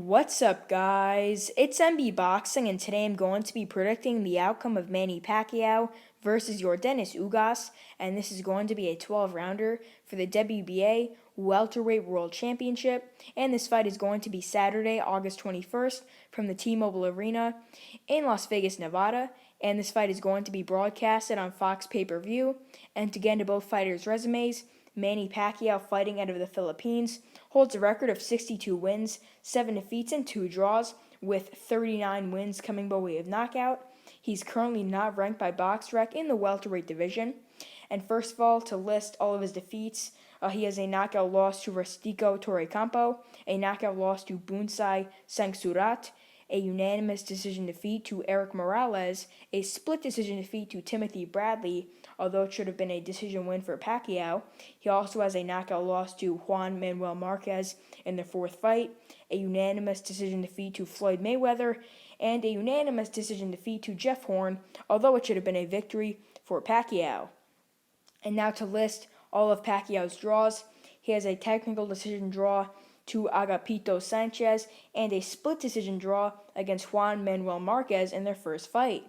What's up, guys? It's MB Boxing, and today I'm going to be predicting the outcome of Manny Pacquiao versus Yordenis Ugas, and this is going to be a 12-rounder for the WBA Welterweight World Championship, and this fight is going to be Saturday, August 21st, from the T-Mobile Arena in Las Vegas, Nevada, and this fight is going to be broadcasted on Fox Pay-Per-View, and to get into both fighters' resumes, Manny Pacquiao, fighting out of the Philippines, holds a record of 62 wins, 7 defeats, and 2 draws, with 39 wins coming by way of knockout. He's currently not ranked by BoxRec in the welterweight division. And first of all, to list all of his defeats, he has a knockout loss to Rustico Torrecampo, a knockout loss to Bunsai Sangsurat, a unanimous decision defeat to Eric Morales, a split decision defeat to Timothy Bradley, although it should have been a decision win for Pacquiao. He also has a knockout loss to Juan Manuel Marquez in the fourth fight, a unanimous decision defeat to Floyd Mayweather, and a unanimous decision defeat to Jeff Horn, although it should have been a victory for Pacquiao. And now to list all of Pacquiao's draws, he has a technical decision draw to Agapito Sanchez and a split decision draw against Juan Manuel Marquez in their first fight.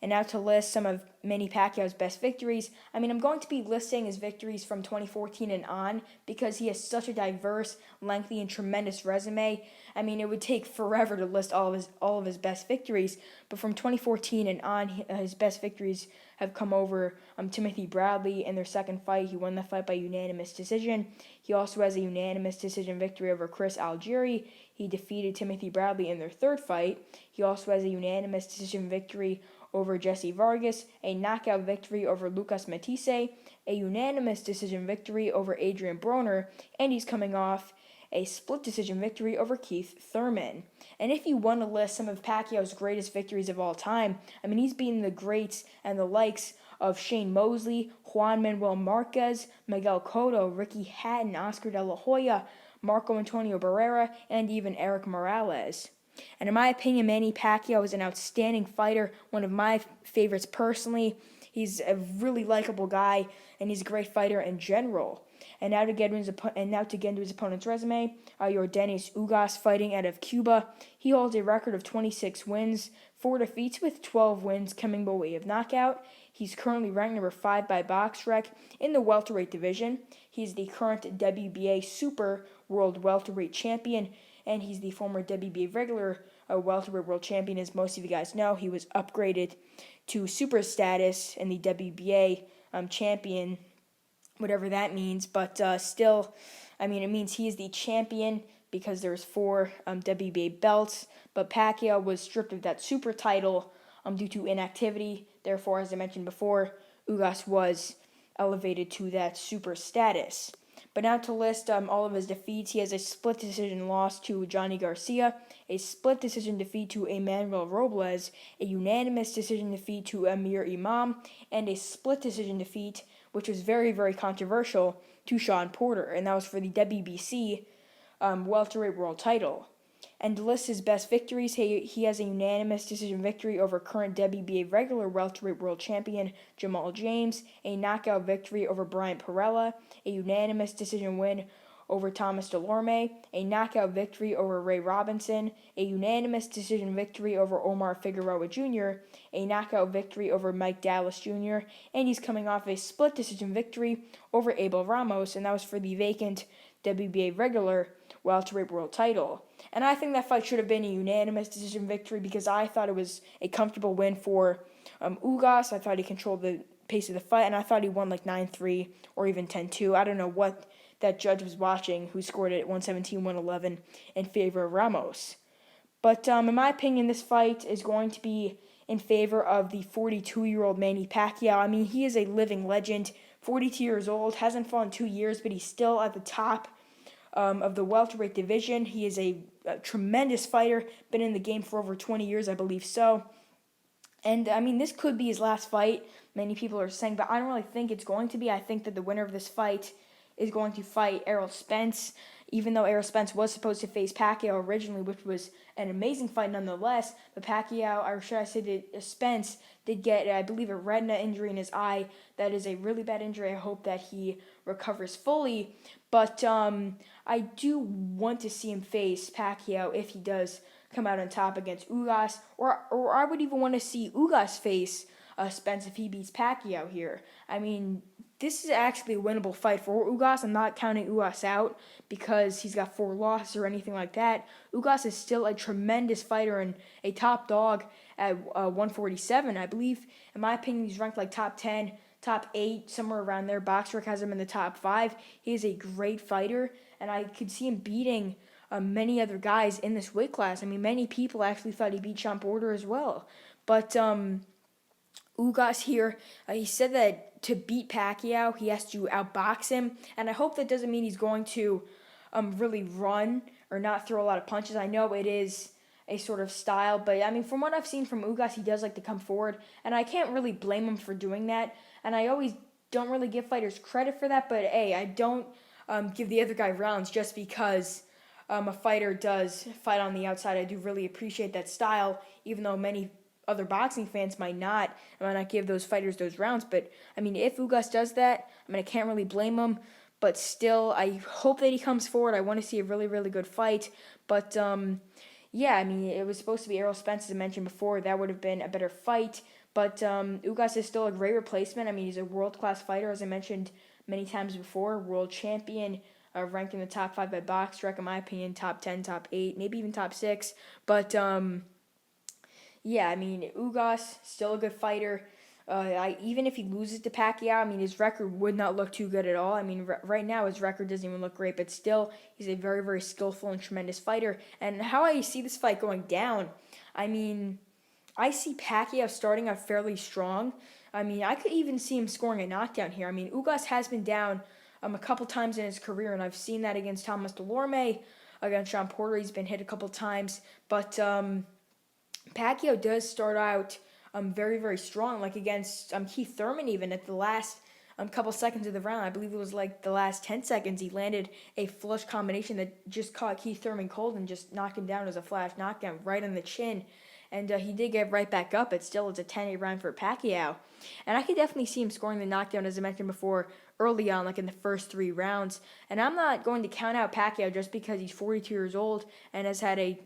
And now to list some of Manny Pacquiao's best victories. I'm going to be listing his victories from 2014 and on because he has such a diverse, lengthy, and tremendous resume. It would take forever to list all of his best victories, but from 2014 and on, his best victories have come over Timothy Bradley in their second fight. He won the fight by unanimous decision. He also has a unanimous decision victory over Chris Algieri. He defeated Timothy Bradley in their third fight. He also has a unanimous decision victory over Jesse Vargas, a knockout victory over Lucas Matisse, a unanimous decision victory over Adrian Broner, and he's coming off a split decision victory over Keith Thurman. And if you want to list some of Pacquiao's greatest victories of all time, he's beaten the greats and the likes of Shane Mosley, Juan Manuel Marquez, Miguel Cotto, Ricky Hatton, Oscar De La Hoya, Marco Antonio Barrera, and even Eric Morales. And in my opinion, Manny Pacquiao is an outstanding fighter, one of my favorites personally. He's a really likable guy, and he's a great fighter in general. And now to get into his opponent's resume, Yordenis Ugas, fighting out of Cuba. He holds a record of 26 wins, 4 defeats, with 12 wins coming by way of knockout. He's currently ranked number 5 by BoxRec in the welterweight division. He's the current WBA Super World Welterweight Champion, and he's the former WBA regular welterweight world champion. As most of you guys know, he was upgraded to super status in the WBA champion, whatever that means. But still, it means he is the champion because there's 4 WBA belts. But Pacquiao was stripped of that super title due to inactivity. Therefore, as I mentioned before, Ugas was elevated to that super status. But now to list all of his defeats, he has a split decision loss to Johnny Garcia, a split decision defeat to Emmanuel Robles, a unanimous decision defeat to Amir Imam, and a split decision defeat, which was very, very controversial, to Sean Porter, and that was for the WBC welterweight world title. And to list his best victories, he has a unanimous decision victory over current WBA regular welterweight world champion Jamal James, a knockout victory over Brian Perella, a unanimous decision win over Thomas Delorme, a knockout victory over Ray Robinson, a unanimous decision victory over Omar Figueroa Jr., a knockout victory over Mike Dallas Jr., and he's coming off a split decision victory over Abel Ramos, and that was for the vacant WBA regular welterweight world title. And I think that fight should have been a unanimous decision victory because I thought it was a comfortable win for Ugas. I thought he controlled the pace of the fight, and I thought he won like 9-3 or even 10-2. I don't know what that judge was watching who scored it at 117-111 in favor of Ramos. But in my opinion, this fight is going to be in favor of the 42-year-old Manny Pacquiao. He is a living legend, 42 years old, hasn't fought in 2 years, but he's still at the top of the welterweight division. He is a tremendous fighter, been in the game for over 20 years, I believe so. And, this could be his last fight, many people are saying, but I don't really think it's going to be. I think that the winner of this fight is going to fight Errol Spence, even though Errol Spence was supposed to face Pacquiao originally, which was an amazing fight nonetheless. But Pacquiao, or should I say Spence, did get, I believe, a retina injury in his eye. That is a really bad injury. I hope that he recovers fully. But I do want to see him face Pacquiao if he does come out on top against Ugas, or I would even want to see Ugas face Spence if he beats Pacquiao here. I mean, this is actually a winnable fight for Ugas. I'm not counting Ugas out because he's got 4 losses or anything like that. Ugas is still a tremendous fighter and a top dog at 147. I believe, in my opinion, he's ranked like top 10, top 8, somewhere around there. BoxRec has him in the top 5. He is a great fighter, and I could see him beating many other guys in this weight class. I mean, many people actually thought he beat Sean Porter as well. But Ugas here, he said that to beat Pacquiao, he has to outbox him, and I hope that doesn't mean he's going to really run or not throw a lot of punches. I know it is a sort of style, but I mean, from what I've seen from Ugas, he does like to come forward, and I can't really blame him for doing that, and I always don't really give fighters credit for that, but hey, I don't give the other guy rounds just because a fighter does fight on the outside. I do really appreciate that style, even though many other boxing fans might not give those fighters those rounds. But I mean, if Ugas does that, I mean, I can't really blame him. But still, I hope that he comes forward. I want to see a really, really good fight. But yeah, I mean, it was supposed to be Errol Spence, as I mentioned before. That would have been a better fight. But Ugas is still a great replacement. I mean, he's a world-class fighter, as I mentioned many times before. World champion, ranked in the top 5 by BoxRec, in my opinion, top 10, top 8, maybe even top 6. But yeah, I mean, Ugas, still a good fighter. Even if he loses to Pacquiao, I mean, his record would not look too good at all. I mean, right now his record doesn't even look great, but still, he's a very, very skillful and tremendous fighter. And how I see this fight going down, I mean, I see Pacquiao starting out fairly strong. I mean, I could even see him scoring a knockdown here. I mean, Ugas has been down a couple times in his career, and I've seen that against Thomas Delorme, against Sean Porter. He's been hit a couple times, but Pacquiao does start out very, very strong, like against Keith Thurman even at the last couple seconds of the round. I believe it was like the last 10 seconds. He landed a flush combination that just caught Keith Thurman cold and just knocked him down as a flash knockdown right on the chin. And he did get right back up. It's a 10-8 round for Pacquiao. And I could definitely see him scoring the knockdown, as I mentioned before, early on, like in the first 3 rounds. And I'm not going to count out Pacquiao just because he's 42 years old and has had a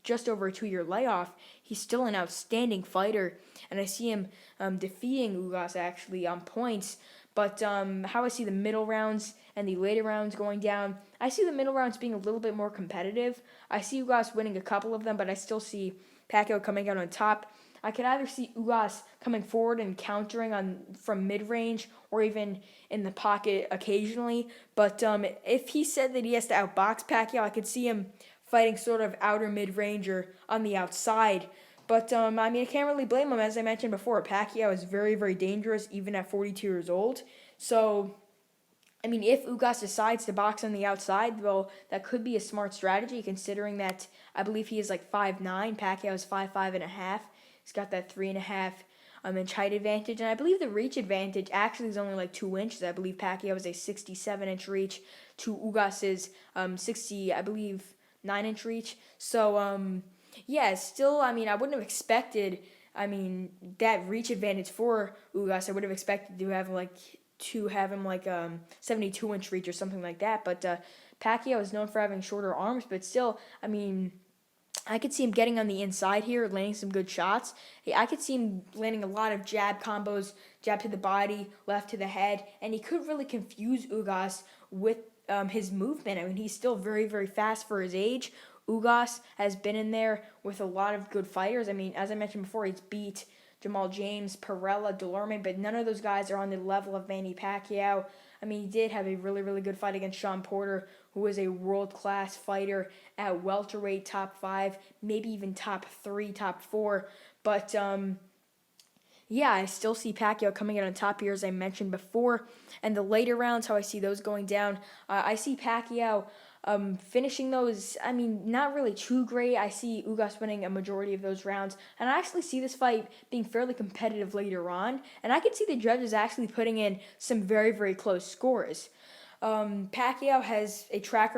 just over a 2-year layoff. He's still an outstanding fighter, and I see him defeating Ugas actually on points. But how I see the middle rounds and the later rounds going down, I see the middle rounds being a little bit more competitive. I see Ugas winning a couple of them, but I still see Pacquiao coming out on top. I could either see Ugas coming forward and countering from mid-range or even in the pocket occasionally. But if he said that he has to outbox Pacquiao, I could see him fighting sort of outer mid-range or on the outside. But, I mean, I can't really blame him. As I mentioned before, Pacquiao is very, very dangerous even at 42 years old. So, I mean, if Ugas decides to box on the outside, well, that could be a smart strategy considering that I believe he is like 5'9". Pacquiao is 5'5.5". He's got that 3.5 inch height advantage. And I believe the reach advantage actually is only like 2 inches. I believe Pacquiao is a 67-inch reach to Ugas's 9-inch reach. So, yeah, still, I mean, I wouldn't have expected, that reach advantage for Ugas. I would have expected to have him like 72-inch reach or something like that. But Pacquiao is known for having shorter arms, but still, I mean, I could see him getting on the inside here, landing some good shots. I could see him landing a lot of jab combos, jab to the body, left to the head, and he could really confuse Ugas with his movement. I mean, he's still very, very fast for his age. Ugas has been in there with a lot of good fighters. I mean, as I mentioned before, he's beat Jamal James, Perella, Delorme, but none of those guys are on the level of Manny Pacquiao. I mean, he did have a really, really good fight against Sean Porter, who was a world-class fighter at welterweight, top 5, maybe even top 3, top 4. But, yeah, I still see Pacquiao coming out on top here, as I mentioned before. And the later rounds, how I see those going down, I see Pacquiao finishing those, I mean, not really too great. I see Ugas winning a majority of those rounds. And I actually see this fight being fairly competitive later on. And I can see the judges actually putting in some very, very close scores. Pacquiao has a track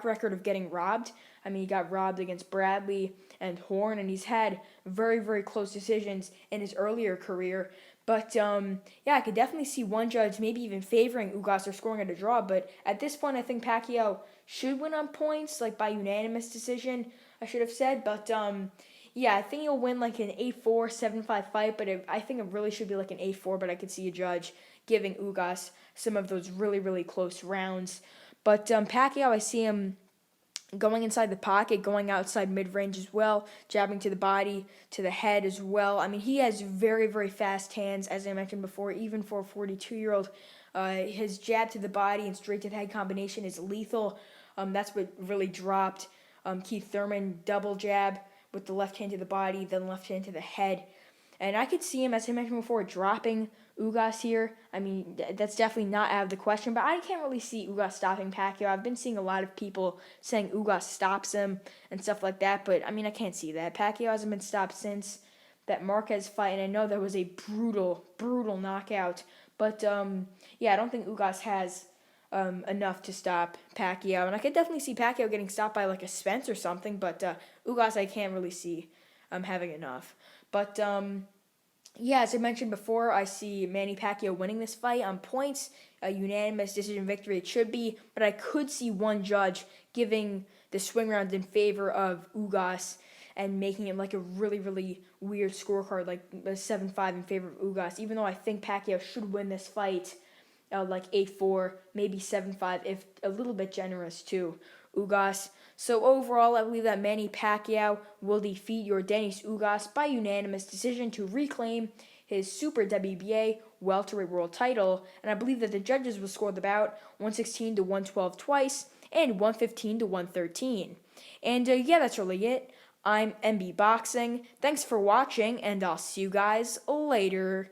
record of getting robbed. I mean, he got robbed against Bradley and Horn, and he's had very, very close decisions in his earlier career. But yeah, I could definitely see one judge maybe even favoring Ugas or scoring at a draw. But at this point, I think Pacquiao should win on points, like by unanimous decision, I should have said. But yeah, I think he'll win like an 8-4, 7-5 fight. But I think it really should be like an 8-4. But I could see a judge giving Ugas some of those really, really close rounds. But Pacquiao, I see him going inside the pocket, going outside mid-range as well, jabbing to the body, to the head as well. I mean, he has very, very fast hands, as I mentioned before, even for a 42-year-old. His jab to the body and straight to the head combination is lethal. That's what really dropped Keith Thurman. Double jab with the left hand to the body, then left hand to the head. And I could see him, as I mentioned before, dropping Ugas here. I mean, that's definitely not out of the question, but I can't really see Ugas stopping Pacquiao. I've been seeing a lot of people saying Ugas stops him and stuff like that, but I mean, I can't see that. Pacquiao hasn't been stopped since that Marquez fight, and I know that was a brutal, brutal knockout, but yeah, I don't think Ugas has enough to stop Pacquiao, and I could definitely see Pacquiao getting stopped by like a Spence or something, but Ugas I can't really see having enough. But yeah, as I mentioned before, I see Manny Pacquiao winning this fight on points, a unanimous decision victory it should be, but I could see one judge giving the swing round in favor of Ugas and making it like a really, really weird scorecard, like a 7-5 in favor of Ugas, even though I think Pacquiao should win this fight like 8-4, maybe 7-5, if a little bit generous too. Ugas. So overall, I believe that Manny Pacquiao will defeat Yordenis Ugas by unanimous decision to reclaim his Super WBA Welterweight World Title, and I believe that the judges will score the bout 116 to 112 twice and 115 to 113. And yeah, that's really it. I'm MB Boxing. Thanks for watching, and I'll see you guys later.